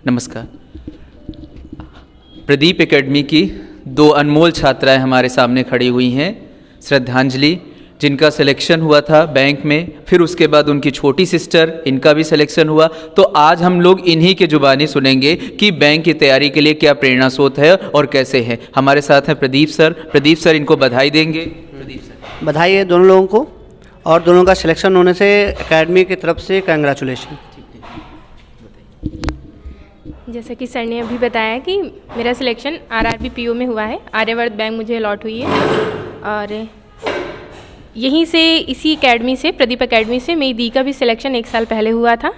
नमस्कार। प्रदीप एकेडमी की दो अनमोल छात्राएं हमारे सामने खड़ी हुई हैं। श्रद्धांजलि, जिनका सिलेक्शन हुआ था बैंक में, फिर उसके बाद उनकी छोटी सिस्टर, इनका भी सिलेक्शन हुआ। तो आज हम लोग इन्हीं के जुबानी सुनेंगे कि बैंक की तैयारी के लिए क्या प्रेरणा स्रोत है और कैसे है। हमारे साथ हैं प्रदीप सर। प्रदीप सर इनको बधाई देंगे। प्रदीप सर। बधाई है दोनों लोगों को, और दोनों का सिलेक्शन होने से एकेडमी की तरफ से कंग्रेचुलेशन। जैसा कि सर ने अभी बताया कि मेरा सिलेक्शन आरआरबी पीओ में हुआ है। आर्यवर्त बैंक मुझे अलॉट हुई है और यहीं से, इसी एकेडमी से, प्रदीप एकेडमी से मेरी दी का भी सिलेक्शन 1 साल पहले हुआ था।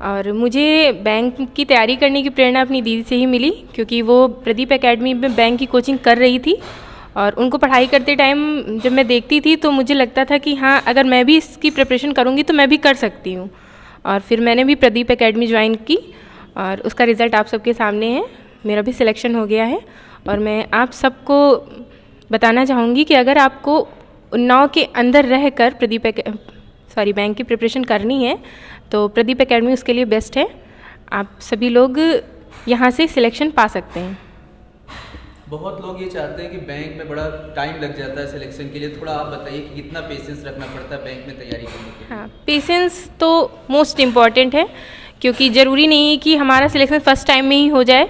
और मुझे बैंक की तैयारी करने की प्रेरणा अपनी दीदी से ही मिली, क्योंकि वो प्रदीप एकेडमी में बैंक की कोचिंग कर रही थी और उनको पढ़ाई करते टाइम जब मैं देखती थी तो मुझे लगता था कि हाँ, अगर मैं भी इसकी प्रिपरेशन करूँगी तो मैं भी कर सकती हूँ। और फिर मैंने भी प्रदीप एकेडमी ज्वाइन की और उसका रिज़ल्ट आप सबके सामने है। मेरा भी सिलेक्शन हो गया है और मैं आप सबको बताना चाहूँगी कि अगर आपको उन्नाव के अंदर रहकर बैंक की प्रिपरेशन करनी है तो प्रदीप एकेडमी उसके लिए बेस्ट है। आप सभी लोग यहाँ से सिलेक्शन पा सकते हैं। बहुत लोग ये चाहते हैं कि बैंक में बड़ा टाइम लग जाता है सिलेक्शन के लिए। थोड़ा आप बताइए कि कितना पेशेंस रखना पड़ता है बैंक में तैयारी करने के लिए। हाँ, पेशेंस तो मोस्ट इम्पॉर्टेंट है, क्योंकि ज़रूरी नहीं है कि हमारा सिलेक्शन फर्स्ट टाइम में ही हो जाए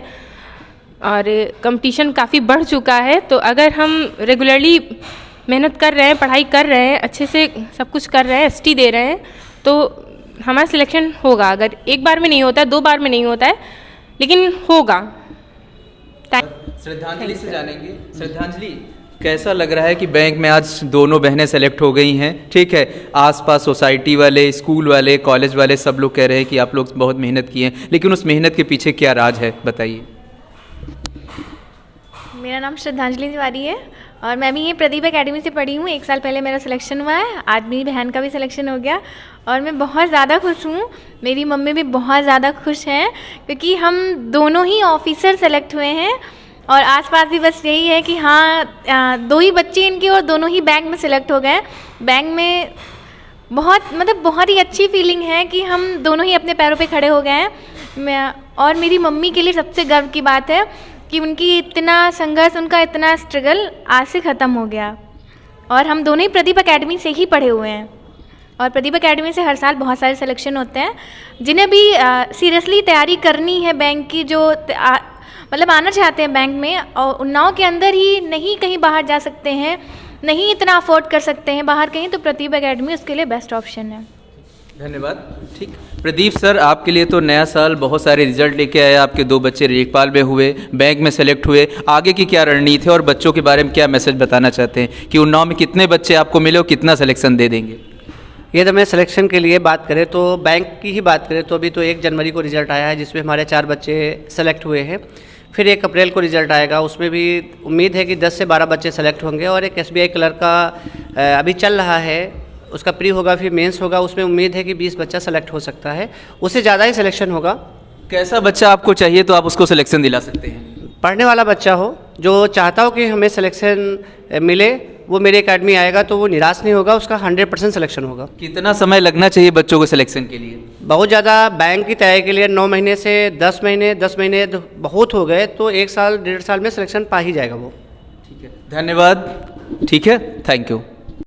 और कंपटीशन काफ़ी बढ़ चुका है। तो अगर हम रेगुलरली मेहनत कर रहे हैं, पढ़ाई कर रहे हैं, अच्छे से सब कुछ कर रहे हैं, एसटी दे रहे हैं, तो हमारा सिलेक्शन होगा। अगर एक बार में नहीं होता है, 2 बार में नहीं होता है, लेकिन होगा। श्रद्धांजलि से जानेंगे। श्रद्धांजलि, कैसा लग रहा है कि बैंक में आज दोनों बहनें सेलेक्ट हो गई हैं? ठीक है, आसपास सोसाइटी वाले, स्कूल वाले, कॉलेज वाले सब लोग कह रहे हैं कि आप लोग बहुत मेहनत किए हैं, लेकिन उस मेहनत के पीछे क्या राज है, बताइए। मेरा नाम श्रद्धांजलि तिवारी है और मैं भी ये प्रदीप एकेडमी से पढ़ी हूँ। 1 साल पहले मेरा सिलेक्शन हुआ है, आज मेरी बहन का भी सिलेक्शन हो गया और मैं बहुत ज़्यादा खुश हूँ। मेरी मम्मी भी बहुत ज़्यादा खुश हैं, क्योंकि हम दोनों ही ऑफिसर सेलेक्ट हुए हैं और आसपास भी बस यही है कि हाँ, 2 ही बच्चे इनके और दोनों ही बैंक में सिलेक्ट हो गए। बैंक में बहुत ही अच्छी फीलिंग है कि हम दोनों ही अपने पैरों पे खड़े हो गए हैं। और मेरी मम्मी के लिए सबसे गर्व की बात है कि उनकी इतना संघर्ष, उनका इतना स्ट्रगल आज से ख़त्म हो गया। और हम दोनों ही प्रदीप एकेडमी से ही पढ़े हुए हैं और प्रदीप एकेडमी से हर साल बहुत सारे सिलेक्शन होते हैं। जिन्हें भी सीरियसली तैयारी करनी है बैंक की, जो आना चाहते हैं बैंक में और उन्नाव के अंदर ही, नहीं कहीं बाहर जा सकते हैं, नहीं इतना अफोर्ड कर सकते हैं बाहर कहीं, तो प्रदीप एकेडमी उसके लिए बेस्ट ऑप्शन है। धन्यवाद। ठीक, प्रदीप सर, आपके लिए तो नया साल बहुत सारे रिजल्ट लेके आए। आपके 2 बच्चे लेखपाल में हुए, बैंक में सेलेक्ट हुए। आगे की क्या रणनीति है और बच्चों के बारे में क्या मैसेज बताना चाहते हैं कि उन्नाव में कितने बच्चे आपको मिले और कितना सिलेक्शन दे देंगे? ये तो मैं सिलेक्शन के लिए बात करें तो बैंक की ही बात करें तो अभी तो 1 जनवरी को रिजल्ट आया है, जिसमें हमारे 4 बच्चे सेलेक्ट हुए हैं। फिर 1 अप्रैल को रिजल्ट आएगा, उसमें भी उम्मीद है कि 10 से 12 बच्चे सेलेक्ट होंगे। और एक SBI क्लर्क का अभी चल रहा है, उसका प्री होगा, फिर मेंस होगा, उसमें उम्मीद है कि 20 बच्चा सेलेक्ट हो सकता है, उससे ज़्यादा ही सिलेक्शन होगा। कैसा बच्चा आपको चाहिए तो आप उसको सिलेक्शन दिला सकते हैं? पढ़ने वाला बच्चा हो, जो चाहता हो कि हमें सिलेक्शन मिले, वो मेरे एकेडमी आएगा तो वो निराश नहीं होगा, उसका 100% सिलेक्शन होगा। कितना समय लगना चाहिए बच्चों को सिलेक्शन के लिए? बहुत ज़्यादा बैंक की तैयारी के लिए 9 महीने से 10 महीने तो बहुत हो गए, तो 1 साल 1.5 साल में सिलेक्शन पा ही जाएगा वो। ठीक है, धन्यवाद। ठीक है, थैंक यू।